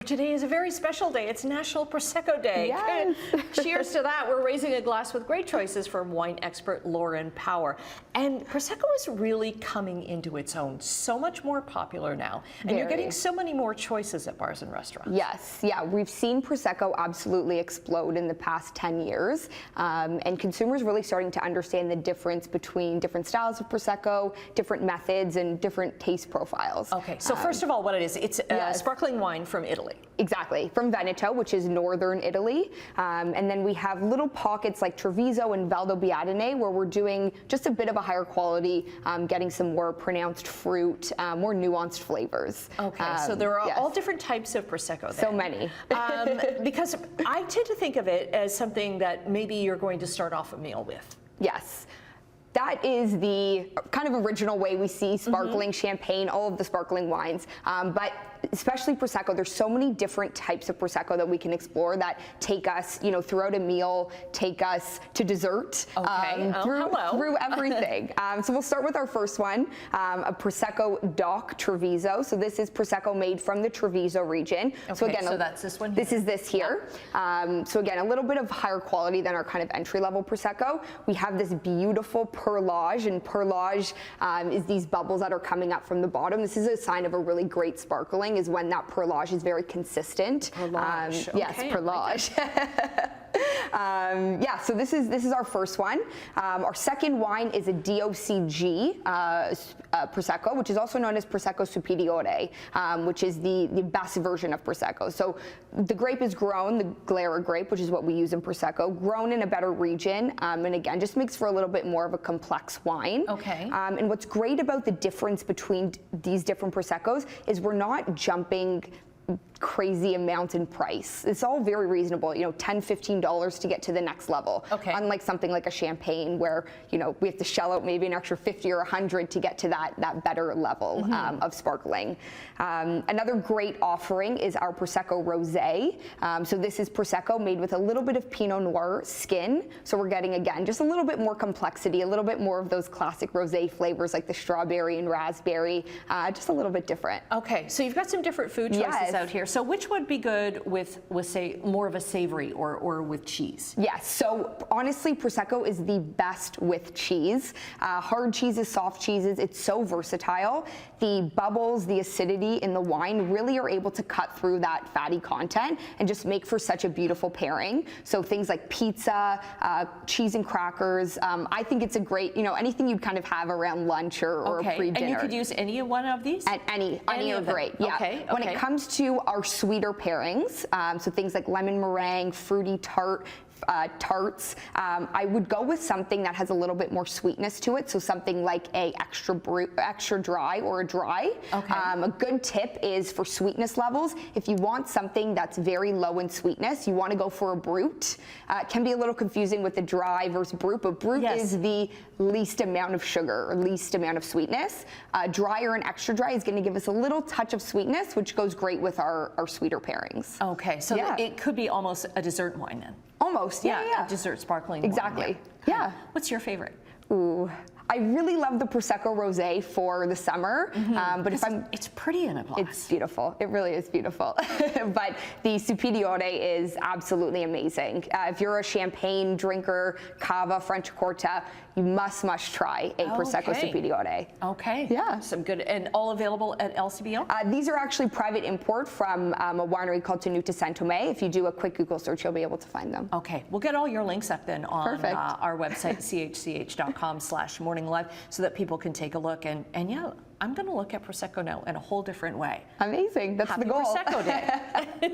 Today is a very special day. It's National Prosecco Day. Yes. Cheers to that. We're raising a glass with great choices from wine expert Lauren Power. And Prosecco is really coming into its own. So much more popular now. And you're getting so many more choices at bars and restaurants. Yes, yeah, we've seen Prosecco absolutely explode in the past 10 years. And consumers really starting to understand the difference between different styles of Prosecco, different methods, and different taste profiles. Okay, so first of all, what it is, it's sparkling wine from Italy. Exactly, from Veneto, which is northern Italy. And then we have little pockets like Treviso and Valdobbiadene, where we're doing just a bit of a higher quality, getting some more pronounced fruit, more nuanced flavors. Okay, so there are all different types of Prosecco then. So many. Because I tend to think of it as something that maybe you're going to start off a meal with. Yes. That is the kind of original way we see sparkling champagne, all of the sparkling wines. But especially Prosecco, there's so many different types of Prosecco that we can explore that take us, throughout a meal, take us to dessert, through everything. So we'll start with our first one, a Prosecco DOC Treviso. So this is Prosecco made from the Treviso region. Okay, so again, that's this one here. This is this here. So again, a little bit of higher quality than our kind of entry-level Prosecco. We have this beautiful perlage, and perlage is these bubbles that are coming up from the bottom. This is a sign of a really great sparkling, is when that perlage is very consistent. Perlage. Yes, perlage. So this is our first one. Our second wine is a DOCG Prosecco, which is also known as Prosecco Superiore, which is the best version of Prosecco. So the grape is grown, the Glera grape, which is what we use in Prosecco, grown in a better region, and again, just makes for a little bit more of a complex wine. Okay. And what's great about the difference between these different Proseccos is we're not jumping crazy amounts in price. It's all very reasonable, $10, $15 to get to the next level. Okay. Unlike something like a champagne where, we have to shell out maybe an extra 50 or 100 to get to that better level of sparkling. Another great offering is our Prosecco Rosé. So this is Prosecco made with a little bit of Pinot Noir skin. So we're getting, again, just a little bit more complexity, a little bit more of those classic rosé flavors like the strawberry and raspberry, just a little bit different. Okay, so you've got some different food choices out here. So which would be good with say, more of a savory or with cheese? Yes, so honestly, Prosecco is the best with cheese. Hard cheeses, soft cheeses, it's so versatile. The bubbles, the acidity in the wine really are able to cut through that fatty content and just make for such a beautiful pairing. So things like pizza, cheese and crackers, I think it's a great, anything you'd kind of have around lunch or pre-dinner. And you could use any one of these? Any are great, yeah. Okay. When it comes to our sweeter pairings, so things like lemon meringue, fruity tarts, I would go with something that has a little bit more sweetness to it, so something like a extra dry or a dry. Okay. A good tip is for sweetness levels, if you want something that's very low in sweetness, you want to go for a brut. It can be a little confusing with the dry versus brut, but brut is the least amount of sugar or least amount of sweetness. Dry or an extra dry is going to give us a little touch of sweetness, which goes great with our sweeter pairings. Okay, so it could be almost a dessert wine then. Almost, yeah. A dessert sparkling exactly. wine. Yeah. What's your favorite? Ooh, I really love the Prosecco Rosé for the summer, but it's pretty in a glass. It's beautiful. It really is beautiful. But the Superiore is absolutely amazing. If you're a champagne drinker, cava, French Corta, you must try a Prosecco Superiore. Okay. Yeah. Some good, and all available at LCBO? These are actually private import from a winery called Tenuta San Tomé. If you do a quick Google search, you'll be able to find them. Okay. We'll get all your links up then on our website, chch.com/morninglive, so that people can take a look. And yeah, I'm going to look at Prosecco now in a whole different way. Amazing. That's the goal. Happy Prosecco Day.